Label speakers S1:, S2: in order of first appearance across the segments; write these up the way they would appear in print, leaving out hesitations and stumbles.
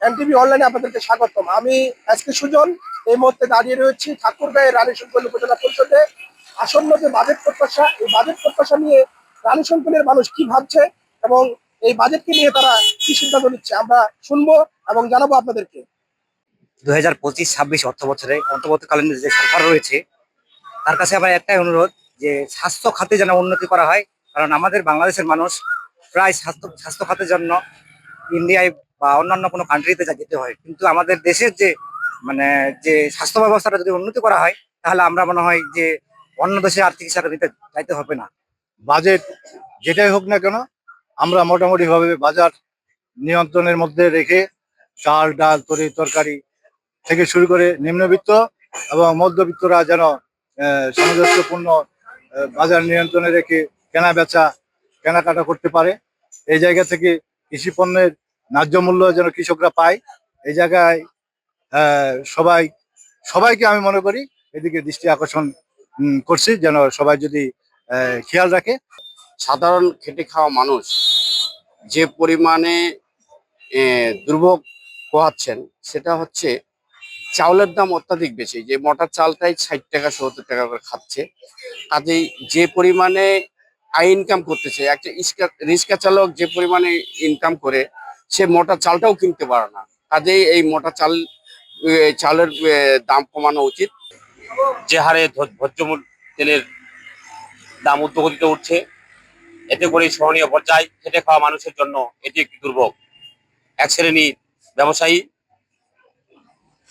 S1: NTV অনলাইনে আপনাদেরকে স্বাগতম। আমি আজকে সুজন এই মুহূর্তে দাঁড়িয়ে রয়েছি ঠাকুরগাঁয়ের রানীশঙ্কল উপজেলা পরিষদে। আসন্ন যে বাজেট প্রত্যাশা, এই বাজেট প্রত্যাশা নিয়ে রানীশঙ্কলের মানুষ কি ভাবছে এবং এই বাজেটকে নিয়ে তারা কি সিদ্ধান্ত নিচ্ছে আমরা শুনবো এবং জানাবো আপনাদেরকে।
S2: 2025-26 অর্থ বছরে অন্তর্বর্তীকালীন যে সরকার রয়েছে তার কাছে আমার একটাই অনুরোধ যে স্বাস্থ্য খাতে যেন উন্নতি করা হয়। কারণ আমাদের বাংলাদেশের মানুষ প্রায় স্বাস্থ্য খাতের জন্য ইন্ডিয়ায় বা অন্যান্য কোনো কান্ট্রিতে যেতে হয়, কিন্তু আমাদের দেশের যে মানে যে স্বাস্থ্য ব্যবস্থাটা যদি উন্নতি করা হয় তাহলে আমরা মনে হয় যে অন্য দেশে আর চিকিৎসা নিতে যাইতে হবে না।
S3: বাজেট যেটাই হোক না কেন আমরা মোটামুটি ভাবে বাজার নিয়ন্ত্রণের মধ্যে রেখে চাল ডাল তরকারি থেকে শুরু করে নিম্নবিত্ত এবং মধ্যবিত্তরা যেন সামঞ্জস্যপূর্ণ বাজার নিয়ন্ত্রণে রেখে কেনাকাটা করতে পারে। এই জায়গা থেকে কৃষি পণ্যের ন্যায্য মূল্য যেন কৃষকরা পায়, এই জায়গায় সবাইকে আমি মনে করি এদিকে দৃষ্টি আকর্ষণ করছি, যেন সবাই যদি খেয়াল রাখে।
S4: সাধারণ খেটে খাওয়া মানুষ যে পরিমাণে দুর্ভোগ পোহাচ্ছেন সেটা হচ্ছে চাউলের দাম অত্যাধিক বেশি। যে মোটা চালটাই 60 টাকা 70 টাকা করে খাচ্ছে। কাজেই যে পরিমাণে ইনকাম করতেছে একটা রিক্সা চালক যে পরিমাণে ইনকাম করে সে মোটা চালটাও কিনতে পারে না। কাজেই এই মোটা চালের দাম কমানো উচিত।
S5: যে হারে ভোজ্য তেলের দাম ঊর্ধ্বগতিতে উঠছে, এতে করে সহনীয় পর্যায়ে খেটে খাওয়া মানুষের জন্য এটি একটি দুর্ভোগ। এক শ্রেণী ব্যবসায়ী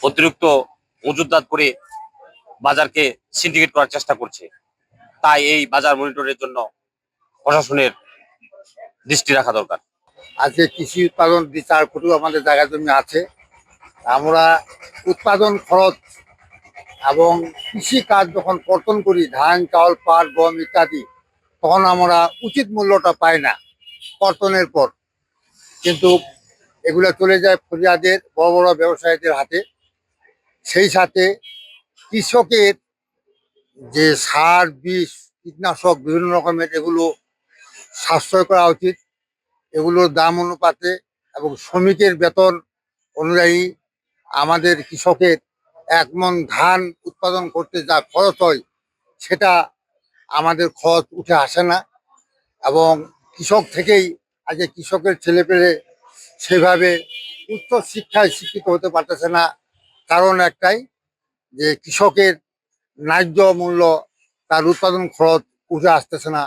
S5: অতিরিক্ত মজুতদার করে বাজারকে সিন্ডিকেট করার চেষ্টা করছে। তাই এই বাজার মনিটরের জন্য প্রশাসনের দৃষ্টি রাখা দরকার।
S6: আজকে কৃষি উৎপাদন 2-4 কোটি আমাদের জায়গা জমি আছে। আমরা উৎপাদন খরচ এবং কৃষি কাজ যখন কর্তন করি, ধান চাউল পাট গম ইত্যাদি, তখন আমরা উচিত মূল্যটা পাই না কর্তনের পর, কিন্তু এগুলো চলে যায় ফরিয়াদের বড় বড় ব্যবসায়ীদের হাতে। সেই সাথে কৃষকের যে সার বিষ কীটনাশক বিভিন্ন রকমের এগুলো সাশ্রয় করা উচিত। এগুলোর দাম অনুপাতে এবং শ্রমিকের বেতন অনুযায়ী আমাদের কৃষকের 1 মণ ধান উৎপাদন করতে যা খরচ হয় সেটা আমাদের খরচ উঠে আসে না, এবং কৃষক থেকেই আজকে কৃষকের ছেলেপেলে সেভাবে উচ্চ শিক্ষায় শিক্ষিত হতে পারতেছে না। কারণ একটাই, যে কৃষকের ন্যায্য মূল্য তার উৎপাদন খরচ উঠে আসতেছে না।